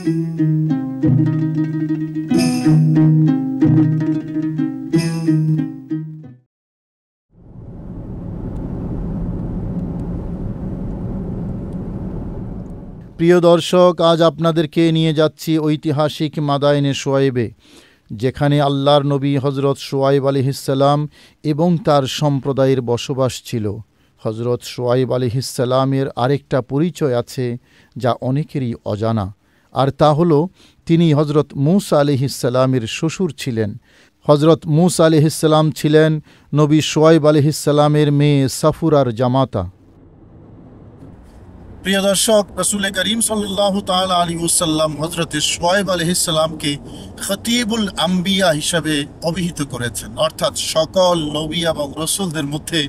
প্রিয় দর্শক, আজ আপনাদেরকে নিয়ে যাচ্ছি ঐতিহাসিক মাদায়েনে শোয়াইবে, যেখানে আল্লাহর নবী হজরত শোয়াইব আলাইহিসসালাম এবং তার সম্প্রদায়ের বসবাস ছিল। হজরত শোয়াইব আলাইহিসসালামের আরেকটা পরিচয় আছে যা অনেকেরই অজানা, আর তা হলো তিনি হজরত মূসা আলাইহিসসালামের শ্বশুর ছিলেন। হজরত মূসা আলাইহিসসালাম ছিলেন নবী শোয়াইব আলাইহিসসালামের মেয়ে সাফুরার জামাতা। প্রিয় দর্শক, রাসূল করিম সাল্লাল্লাহু তাআলা আলাইহি ওয়াসাল্লাম হযরত শোয়াইব আলাইহিস সালামকে খতীবুল আম্বিয়া হিসাবে অভিহিত করেছেন, অর্থাৎ সকল নবী এবং রাসূলদের মধ্যে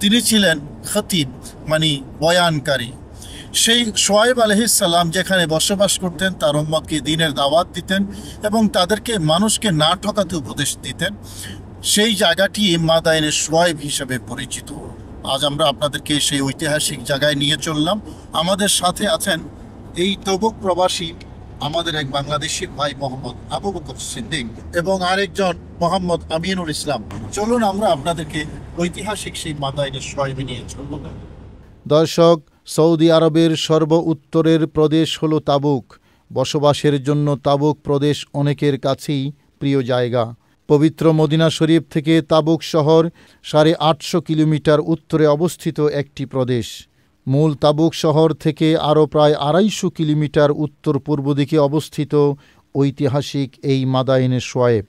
তিনি ছিলেন খতীব, মানে বয়ানকারী। সেই শোয়াইব আলাইহিস সালাম যেখানে বসবাস করতেন, তার উম্মতকে দ্বীনের দাওয়াত দিতেন এবং তাদেরকে মানুষকে না ঠকাতে উপদেশ দিতেন। সেই জায়গাটি মাদায়েনে শোয়াইব হিসেবে পরিচিত। আজ আমরা আপনাদেরকে সেই ঐতিহাসিক জায়গায় নিয়ে চললাম। আমাদের সাথে আছেন এই তবুক প্রবাসী আমাদের এক বাংলাদেশি ভাই মোহাম্মদ আবু বকর সিদ্দিক এবং আরেকজন মোহাম্মদ আমিনুল ইসলাম। চলুন আমরা আপনাদেরকে ঐতিহাসিক সেই মাদায়েনে শোয়াইবে নিয়ে চলব। দর্শক, সৌদি আরবের সর্ব উত্তরের প্রদেশ হলো তাবুক। বসবাসের জন্য তাবুক প্রদেশ অনেকের কাছেই প্রিয় জায়গা। পবিত্র মদিনা শরীফ থেকে তাবুক শহর 850 কিলোমিটার উত্তরে অবস্থিত একটি প্রদেশ। মূল তাবুক শহর থেকে আরও প্রায় 250 কিলোমিটার উত্তর পূর্ব দিকে অবস্থিত ঐতিহাসিক এই মাদায়েনে শোয়াইব।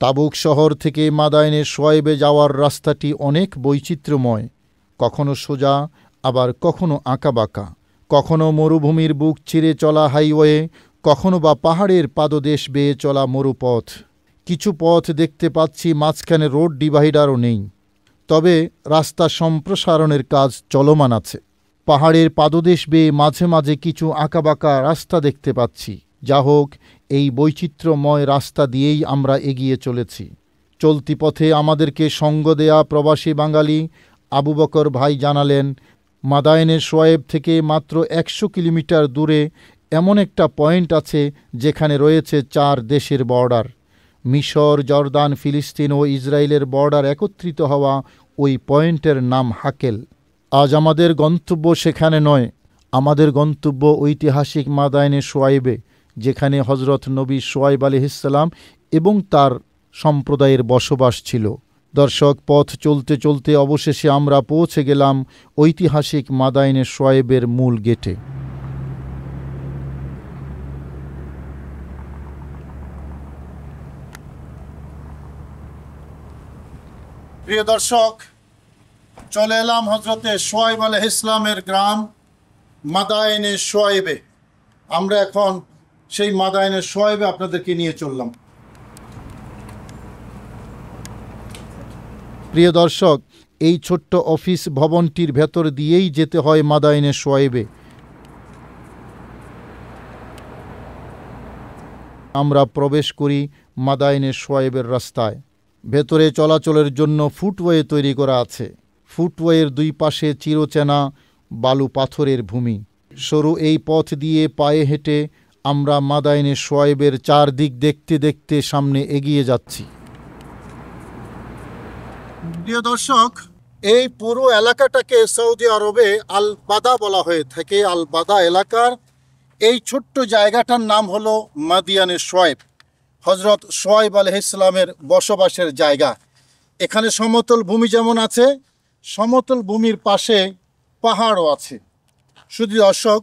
তাবুক শহর থেকে মাদায়েনে শোয়াইবে যাওয়ার রাস্তাটি অনেক বৈচিত্র্যময়, কখনো সোজা আবার কখনো আঁকাবাঁকা, কখনো মরুভূমির বুক চিরে চলা হাইওয়ে, কখনো বা পাহাড়ের পাদদেশ বেয়ে চলা মরুপথ। কিছু পথ দেখতে পাচ্ছি মাঝখানে রোড ডিভাইডারও নেই, তবে রাস্তা সম্প্রসারণের কাজ চলমান আছে। পাহাড়ের পাদদেশ বেয়ে মাঝে মাঝে কিছু আঁকাবাঁকা রাস্তা দেখতে পাচ্ছি। যা হোক, এই বৈচিত্র্যময় রাস্তা দিয়েই আমরা এগিয়ে চলেছি। চলতি পথে আমাদেরকে সঙ্গ দেয়া প্রবাসী বাঙালি আবু বকর ভাই জানালেন, মাদায়েনে শোয়াইব থেকে মাত্র 100 কিলোমিটার দূরে এমন একটা পয়েন্ট আছে যেখানে রয়েছে 4 দেশের বর্ডার। মিশর, জর্দান, ফিলিস্তিন ও ইসরায়েলের বর্ডার একত্রিত হওয়া ওই পয়েন্টের নাম হাকেল। আজ আমাদের গন্তব্য সেখানে নয়, আমাদের গন্তব্য ঐতিহাসিক মাদায়েনে শোয়াইবে, যেখানে হজরত নবী শোয়াইব আলাইহিসসালাম এবং তার সম্প্রদায়ের বসবাস ছিল। দর্শক, পথ চলতে চলতে অবশেষে আমরা পৌঁছে গেলাম ঐতিহাসিক মাদায়েনে শোয়াইবের মূল গেটে। প্রিয় দর্শক, চলে এলাম হজরতে শোয়াইব আলাইহিস সালামের গ্রাম মাদায়েনে শোয়াইবে। আমরা এখন সেই মাদায়েনে শোয়াইবে আপনাদেরকে নিয়ে চললাম। প্রিয় দর্শক, এই ছোট্ট অফিস ভবনটির ভেতর দিয়েই যেতে হয় মাদায়েনে শোয়াইবে। আমরা প্রবেশ করি মাদায়েনে শোয়াইবের রাস্তায়। ভেতরে চলাচলের জন্য ফুটওয়ে তৈরি করা আছে। ফুটওয়ের দুই পাশে চিরচেনা বালু পাথরের ভূমি। সরু এই পথ দিয়ে পায়ে হেঁটে আমরা মাদায়েনে শোয়াইবের চারদিক দেখতে দেখতে সামনে এগিয়ে যাচ্ছি। প্রিয় দর্শক, এই পুরো এলাকাটাকে সৌদি আরবে আল বাদা বলা হয়ে থাকে। আল বাদা এলাকার এই ছোট্ট জায়গাটার নাম হলো মাদায়েনে শোয়াইব, হজরত শোয়াইব আলাইহিস সালামের বসবাসের জায়গা। এখানে সমতল ভূমি যেমন আছে, সমতল ভূমির পাশে পাহাড়ও আছে। শুধু দর্শক,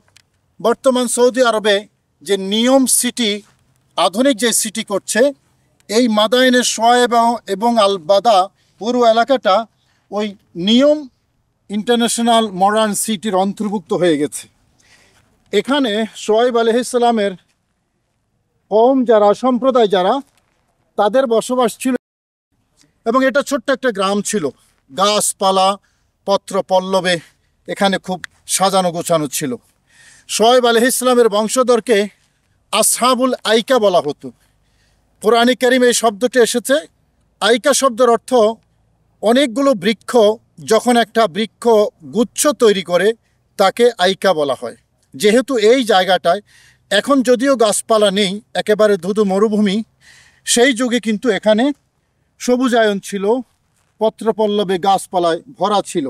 বর্তমান সৌদি আরবে যে নিয়ম সিটি, আধুনিক যে সিটি করছে, এই মাদায়েনে শোয়াইব এবং আল বাদা পুরো এলাকাটা ওই নিয়ম ইন্টারন্যাশনাল মডার্ন সিটির অন্তর্ভুক্ত হয়ে গেছে। এখানে শোয়াইব আলাইহিস সালামের কওম যারা, সম্প্রদায় যারা, তাদের বসবাস ছিল এবং এটা ছোট্ট একটা গ্রাম ছিল। গাছপালা, পত্র পল্লবে এখানে খুব সাজানো গোছানো ছিল। শোয়াইব আলাইহিস সালামের বংশধরকে আসহাবুল আইকা বলা হতো। কোরআনে কারিমে এই শব্দটি এসেছে। আইকা শব্দের অর্থ অনেকগুলো বৃক্ষ, যখন একটা বৃক্ষ গুচ্ছ তৈরি করে তাকে আইকা বলা হয়। যেহেতু এই জায়গাটায় এখন যদিও গাছপালা নেই, একেবারে ধুধু মরুভূমি, সেই যুগে কিন্তু এখানে সবুজায়ন ছিল, পত্রপল্লবে গাছপালায় ভরা ছিল।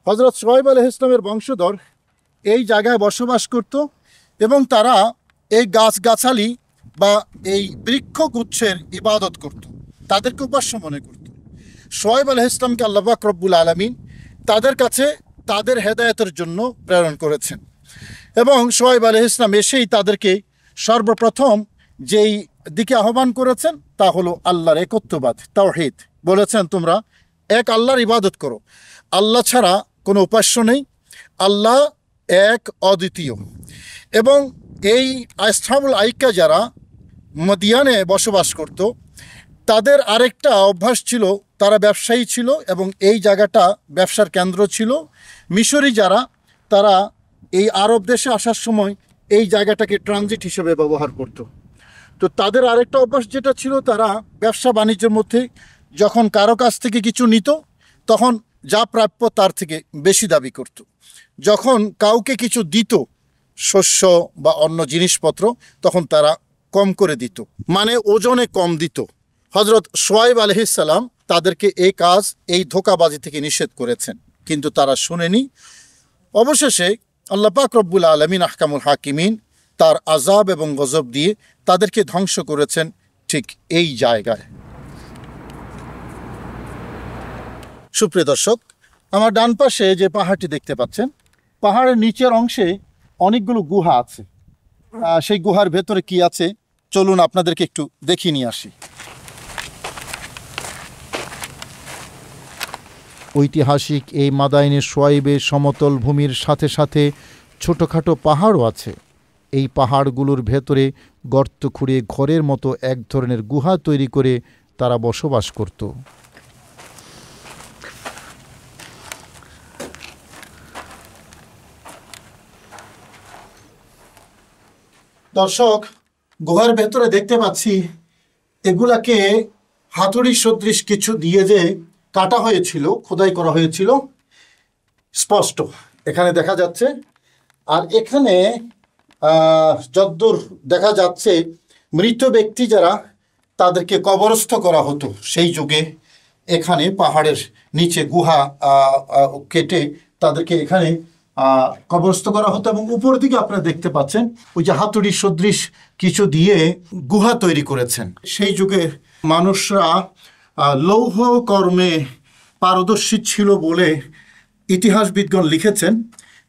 হযরত শুআয়ব আলাইহিস সালামের বংশধর এই জায়গায় বসবাস করত এবং তারা এই গাছগাছালি বা এই বৃক্ষগুচ্ছের ইবাদত করত, তাদেরকে উপাস্য মনে করত। শুআয়ব আলাইহিস সালামকে আল্লাহ পাক রব্বুল আলামিন তাদের কাছে তাদের হেদায়েতের জন্য প্রেরণ করেছেন এবং শুআয়ব আলাইহিস সালাম এসেই তাদেরকে সর্বপ্রথম যেই দিকে আহ্বান করেছেন তা হলো আল্লাহর একত্ববাদ, তাওহীদ। বলেছেন তোমরা এক আল্লাহর ইবাদত করো, আল্লাহ ছাড়া কোনো উপাস্য নেই, আল্লাহ এক, অদ্বিতীয়। এবং এই আসহাবুল আইকা যারা মদিয়ানে বসবাস করত, তাদের আরেকটা অভ্যাস ছিল, তারা ব্যবসায়ী ছিল এবং এই জায়গাটা ব্যবসার কেন্দ্র ছিল। মিশরি যারা, তারা এই আরব দেশে আসার সময় এই জায়গাটাকে ট্রানজিট হিসেবে ব্যবহার করত। তো তাদের আরেকটা অভ্যাস যেটা ছিল, তারা ব্যবসা বাণিজ্যের মধ্যে যখন কারো কাছ থেকে কিছু নিত তখন যা প্রাপ্য তার থেকে বেশি দাবি করত। যখন কাউকে কিছু দিত, শস্য বা অন্য জিনিসপত্র, তখন তারা কম করে দিত, মানে ওজনে কম দিত। হযরত শুআয়ব আলাইহিস সালাম তাদেরকে এই কাজ, এই ধোঁকাবাজি থেকে নিষেধ করেছেন, কিন্তু তারা শুনেনি। অবশেষে আল্লাহ পাক রব্বুল আলামিন আহকামুল হাকিমিন তার আযাব এবং গজব দিয়ে তাদেরকে ধ্বংস করেছেন ঠিক এই জায়গায়। সুপ্রিয় দর্শক, আমার ডান পাশে যে পাহাড়টি দেখতে পাচ্ছেন, পাহাড়ের নিচের অংশে অনেকগুলো গুহা আছে। সেই গুহার ভেতরে কি আছে চলুন আপনাদেরকে একটু দেখিয়ে নিয়ে আসি। ঐতিহাসিক এই মাদাইনে শুআয়বের সমতল ভূমির সাথে সাথে ছোটোখাটো পাহাড়ও আছে। এই পাহাড়গুলোর ভেতরে গর্ত খুঁড়ে ঘরের মতো এক ধরনের গুহা তৈরি করে তারা বসবাস করত। দর্শক, গুহার ভেতরে দেখতে পাচ্ছি এগুলাকে হাতুড়ি সদৃশ কিছু দিয়ে যে কাটা হয়েছিল, খোদাই করা হয়েছিল, স্পষ্ট এখানে দেখা যাচ্ছে। আর এখানে যদ্দূর দেখা যাচ্ছে মৃত ব্যক্তি যারা, তাদেরকে কবরস্থ করা হতো সেই যুগে। এখানে পাহাড়ের নিচে গুহা কেটে তাদেরকে এখানে কবরস্থ করা হতো এবং উপর দিকে আপনারা দেখতে পাচ্ছেন ওই যে হাতুড়ি সদৃশ কিছু দিয়ে গুহা তৈরি করেছেন। সেই যুগে মানুষরা লৌহ কর্মে পারদর্শী ছিল বলে ইতিহাসবিদগণ লিখেছেন,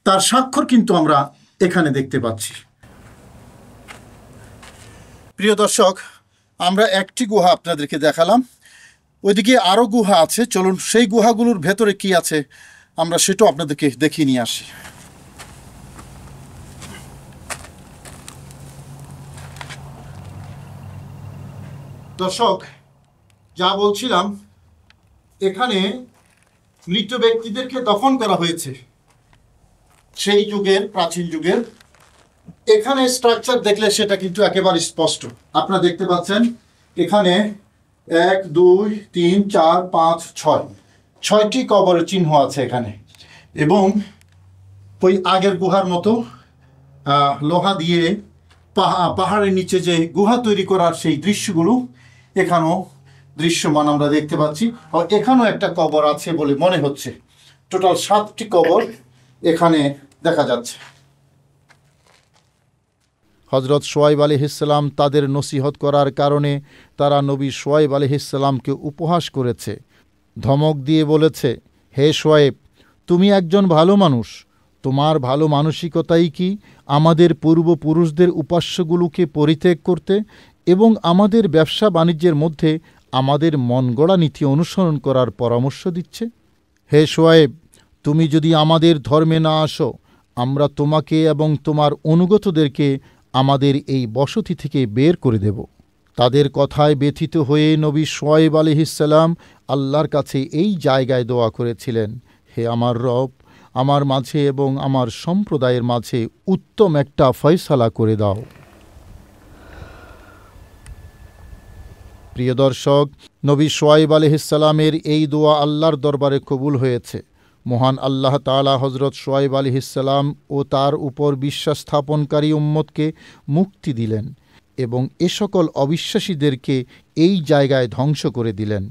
তার স্বাক্ষর কিন্তু আমরা এখানে দেখতে পাচ্ছি। প্রিয় দর্শক, আমরা একটি গুহা আপনাদেরকে দেখালাম, ওইদিকে আরও গুহা আছে। চলুন সেই গুহাগুলোর ভেতরে কি আছে আমরা সেটাও আপনাদেরকে দেখিয়ে নিয়ে আসি। দর্শক, যা বলছিলাম, এখানে মৃত ব্যক্তিদেরকে দফন করা হয়েছে সেই যুগের, প্রাচীন যুগের। এখানে স্ট্রাকচার দেখলে সেটা কিন্তু একেবারে স্পষ্ট। আপনারা দেখতে পাচ্ছেন এখানে 1 2 3 4 5 6 ছয়টি কবরের চিহ্ন আছে এখানে। এবং ওই আগের গুহার মতো লোহা দিয়ে পাহাড়ের নিচে যে গুহা তৈরি করার সেই দৃশ্যগুলো এখানেও দৃশ্যমান আমরা দেখতে পাচ্ছি। আর এখানেও একটা কবর আছে বলে মনে হচ্ছে। টোটাল 7টি কবর এখানে দেখা যাচ্ছে। হযরত শুআয়ব আলাইহিস সালাম তাদের নসিহত করার কারণে তারা নবী শুআয়ব আলাইহিস সালামকে উপহাস করেছে, ধমক দিয়ে বলেছে, হে শুআয়ব, তুমি একজন ভালো মানুষ, তোমার ভালো মানসিকতাই কি আমাদের পূর্বপুরুষদের উপাস্যগুলোকে পরিত্যাগ করতে এবং আমাদের ব্যবসা বাণিজ্যের মধ্যে আমাদের মন গড়া নীতি অনুসরণ করার পরামর্শ দিচ্ছে? হে শুআয়ব, তুমি যদি আমাদের ধর্মে না আসো, আমরা তোমাকে এবং তোমার অনুগতদেরকে আমাদের এই বসতি থেকে বের করে দেব। তাদের কথায় ব্যথিত হয়ে নবী শুআয়ব আলাইহিস সালাম আল্লাহর কাছে এই জায়গায় দোয়া করেছিলেন, হে আমার রব, আমার মাঝে এবং আমার সম্প্রদায়ের মাঝে উত্তম একটা ফয়সালা করে দাও। প্রিয় দর্শক, নবী শুআয়ব আলাইহিস সালামের এই দোয়া আল্লাহর দরবারে কবুল হয়েছে। মহান আল্লাহ তাআলা হজরত শোয়াইব আলাইহিসসালাম ও তার উপর বিশ্বাস স্থাপনকারী উম্মতকে মুক্তি দিলেন এবং এ সকল অবিশ্বাসীদেরকে এই জায়গায় ধ্বংস করে দিলেন।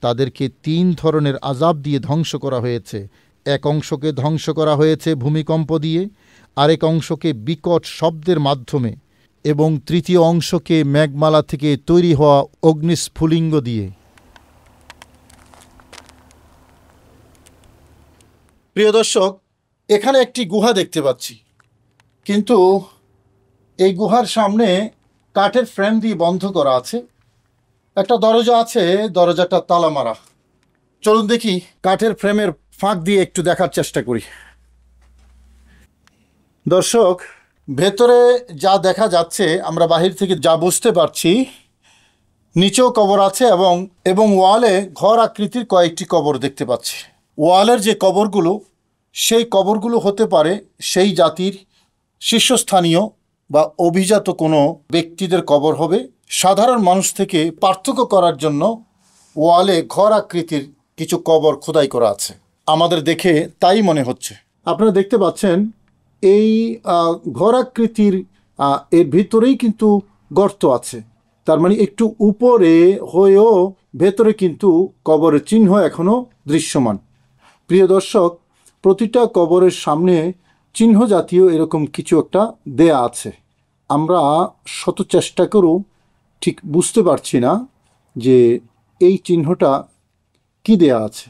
তাদেরকে 3 ধরনের আযাব দিয়ে ধ্বংস করা হয়েছে। এক অংশকে ধ্বংস করা হয়েছে ভূমিকম্প দিয়ে, আরেক অংশকে বিকট শব্দের মাধ্যমে এবং তৃতীয় অংশকে মেঘমালা থেকে তৈরি হওয়া অগ্নিস্ফুলিঙ্গ দিয়ে। প্রিয় দর্শক, এখানে একটি গুহা দেখতে পাচ্ছি, কিন্তু এই গুহার সামনে কাঠের ফ্রেম দিয়ে বন্ধ করা আছে। একটা দরজা আছে, দরজাটা তালা মারা। চলুন দেখি, কাঠের ফ্রেমের ফাঁক দিয়ে একটু দেখার চেষ্টা করি। দর্শক, ভেতরে যা দেখা যাচ্ছে, আমরা বাহির থেকে যা বুঝতে পারছি, নিচেও কবর আছে এবং ওয়ালে ঘর আকৃতির কয়েকটি কবর দেখতে পাচ্ছি। ওয়ালের যে কবরগুলো, সেই কবরগুলো হতে পারে সেই জাতির শীর্ষস্থানীয় বা অভিজাত কোনো ব্যক্তিদের কবর হবে। সাধারণ মানুষ থেকে পার্থক্য করার জন্য ওয়ালে ঘর আকৃতির কিছু কবর খোদাই করা আছে। আমাদের দেখে তাই মনে হচ্ছে। আপনারা দেখতে পাচ্ছেন এই ঘর আকৃতির এর ভিতরেই কিন্তু গর্ত আছে। তার মানে একটু উপরে হয়েও ভেতরে কিন্তু কবরের চিহ্ন এখনও দৃশ্যমান। প্রিয় দর্শক, প্রতিটা কবরের সামনে চিহ্ন জাতীয় এরকম কিছু একটা দেয়া আছে। আমরা শত চেষ্টা করেও ঠিক বুঝতে পারছি না যে এই চিহ্নটা কি দেয়া আছে।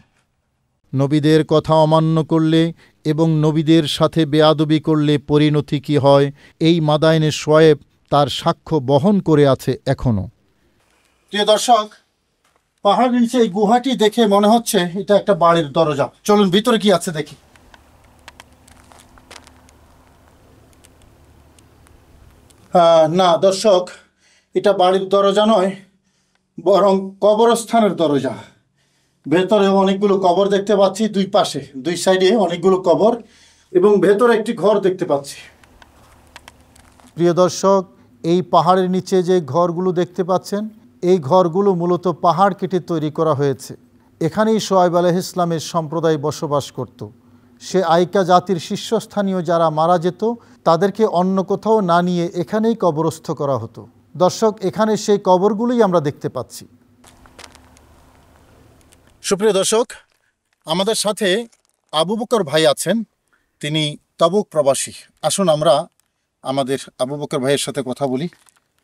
নবীদের কথা অমান্য করলে এবং নবীদের সাথে বেয়াদবি করলে পরিণতি কি হয়, এই মাদায়েনে শোয়েব তার সাক্ষ্য বহন করে আছে এখনও। প্রিয় দর্শক, পাহাড়ের নিচে এই গুহাটি দেখে মনে হচ্ছে এটা একটা বাড়ির দরজা। চলুন ভিতরে কি আছে দেখি। না দর্শক, এটা বাড়ির দরজা নয়, বরং কবরস্থানের দরজা। ভেতরে অনেকগুলো কবর দেখতে পাচ্ছি, দুই পাশে দুই সাইডে অনেকগুলো কবর, এবং ভেতরে একটি ঘর দেখতে পাচ্ছি। প্রিয় দর্শক, এই পাহাড়ের নিচে যে ঘরগুলো দেখতে পাচ্ছেন, এই ঘরগুলো মূলত পাহাড় কেটে তৈরি করা হয়েছে। এখানেই শোয়াইব আলাইহিস সালামের সম্প্রদায় বসবাস করত। সে আইকা জাতির শীর্ষস্থানীয় যারা মারা যেত, তাদেরকে অন্য কোথাও না নিয়ে এখানেই কবরস্থ করা হতো। দর্শক, এখানে সেই কবরগুলোই আমরা দেখতে পাচ্ছি। সুপ্রিয় দর্শক, আমাদের সাথে আবু বকর ভাই আছেন, তিনি তাবুক প্রবাসী। আসুন আমরা আমাদের আবু বকর ভাইয়ের সাথে কথা বলি।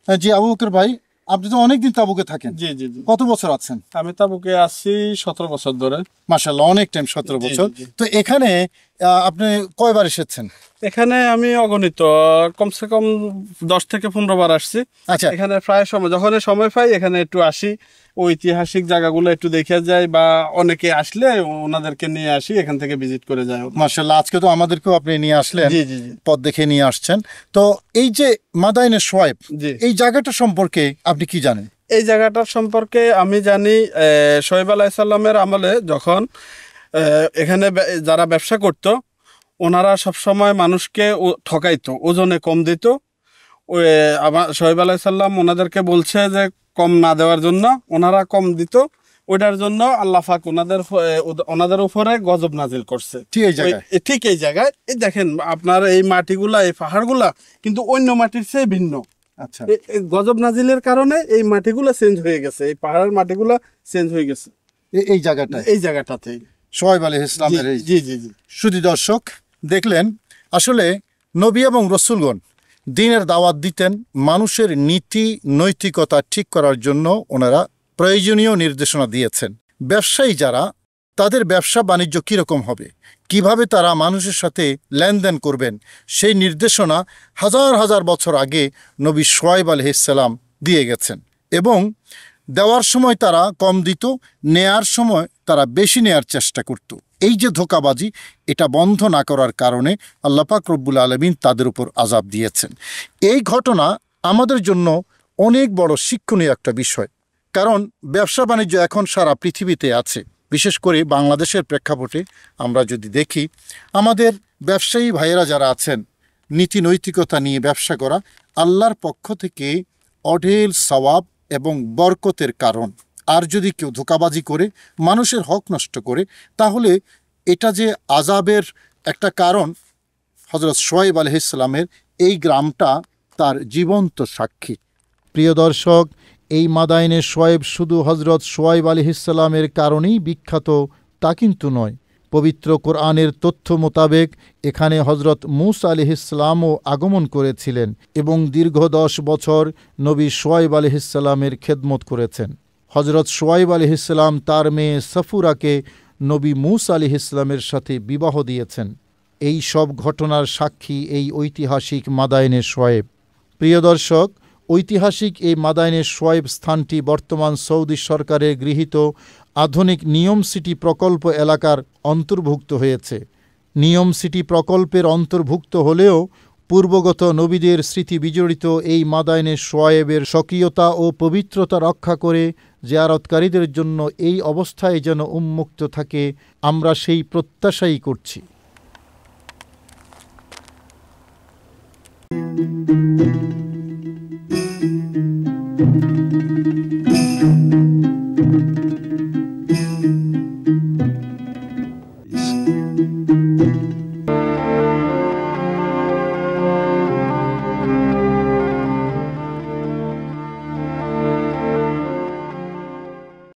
জি আবু বকর ভাই, আপনি তো অনেকদিন তাবুকে থাকেন। জি জি জি। কত বছর আছেন? আমি তাবুকে আছি 17 বছর ধরে। মাশাআল্লাহ, অনেক টাইম, 17 বছর। তো এখানে আপনি কয়বার এসেছেন? এখানে আমি অগণিত, কমসে কম 10 থেকে 15 বার আসছি। আচ্ছা, এখানে প্রায় যখন সময় পাই এখানে একটু আসি, ঐতিহাসিক জায়গাগুলো একটু দেখে যাই, বা অনেকে আসলে ওনাদেরকে নিয়ে আসি, এখান থেকে ভিজিট করে যাই। মাশাআল্লাহ, আজকে তো আমাদেরকেও আপনি নিয়ে আসলেন। জি জি জি। পথ দেখে নিয়ে আসছেন। তো এই যে মাদায়েনে শোয়েব, জি, এই জায়গাটা সম্পর্কে আপনি কি জানেন? এই জায়গাটার সম্পর্কে আমি জানি, শোয়েব আলাইহিস সালামের আমলে যখন এখানে যারা ব্যবসা করত, ওনারা সবসময় মানুষকে ঠকাইতো, ওজনে কম দিত। শোয়েব আলাইহিস সালাম ওনাদেরকে বলছে যে কম না দেওয়ার জন্য, ওনারা কম দিত। ওইটার জন্য আল্লাহ পাক ওনাদের উপরে গজব নাজিল করছে। ঠিক এই জায়গায় এই দেখেন, আপনার এই মাটিগুলা, এই পাহাড়গুলা কিন্তু অন্য মাটির চেয়ে ভিন্ন। আচ্ছা, গজব নাজিলের কারণে এই মাটিগুলা চেঞ্জ হয়ে গেছে, এই পাহাড়ের মাটিগুলা চেঞ্জ হয়ে গেছে এই জায়গাটাতে শোয়েব আলাইহিস সালামের। জি জি জি। শুধু দর্শক দেখলেন, আসলে নবী এবং রাসূলগণ দ্বীনের দাওয়াত দিতেন, মানুষের নীতি নৈতিকতা ঠিক করার জন্য ওনারা প্রয়োজনীয় নির্দেশনা দিয়েছেন। ব্যবসায়ী যারা, তাদের ব্যবসা বাণিজ্য কীরকম হবে, কিভাবে তারা মানুষের সাথে লেনদেন করবেন, সেই নির্দেশনা হাজার হাজার বছর আগে নবী শোয়েব আলাইহিস সালাম দিয়ে গেছেন। এবং দেওয়ার সময় তারা কম দিত, নেয়ার সময় তারা বেশি নেয়ার চেষ্টা করত। এই যে ধোঁকাবাজি, এটা বন্ধ না করার কারণে আল্লাহ পাক রব্বুল আলামিন তাদের উপর আযাব দিয়েছেন। এই ঘটনা আমাদের জন্য অনেক বড় শিক্ষণীয় একটা বিষয়, কারণ ব্যবসা বাণিজ্য এখন সারা পৃথিবীতে আছে। বিশেষ করে বাংলাদেশের প্রেক্ষাপটে আমরা যদি দেখি, আমাদের ব্যবসায়ী ভাইয়েরা যারা আছেন, নীতি নৈতিকতা নিয়ে ব্যবসা করা আল্লাহর পক্ষ থেকে অঢেল সওয়াব এবং বরকতের কারণ। আর যদি কেউ ধোঁকাবাজি করে মানুষের হক নষ্ট করে, তাহলে এটা যে আযাবের একটা কারণ, হযরত শোয়েব আলাইহিস সালামের এই গ্রামটা তার জীবন্ত সাক্ষী। প্রিয় দর্শক, এই মাদায়েনে শোয়েব শুধু হজরত শোয়েব আলাইহিসসালামের কারণেই বিখ্যাত তা কিন্তু নয়। পবিত্র কোরআনের তথ্য মোতাবেক এখানে হজরত মূসা আলাইহিসসালামও আগমন করেছিলেন এবং দীর্ঘ 10 বছর নবী শোয়েব আলাইহিসসালামের খেদমত করেছেন। হজরত শোয়েব আলাইহিসসালাম তার মেয়ে সফুরাকে নবী মূসা আলাইহিসসালামের সাথে বিবাহ দিয়েছেন। এই সব ঘটনার সাক্ষী এই ঐতিহাসিক মাদায়েনে শোয়েব। প্রিয় দর্শক, ঐতিহাসিক এই মাদায়েনে শোয়েব স্থানটি বর্তমান সৌদি সরকারের গৃহীত আধুনিক নিয়ম সিটি প্রকল্প এলাকার অন্তর্ভুক্ত হয়েছে। নিয়ম সিটি প্রকল্পের অন্তর্ভুক্ত হলেও পূর্বগত নবীদের স্মৃতি বিজড়িত এই মাদায়েনে শোয়েবের স্বকীয়তা ও পবিত্রতা রক্ষা করে জিয়ারতকারীদের জন্য এই অবস্থায় যেন উন্মুক্ত থাকে, আমরা সেই প্রত্যাশাই করছি।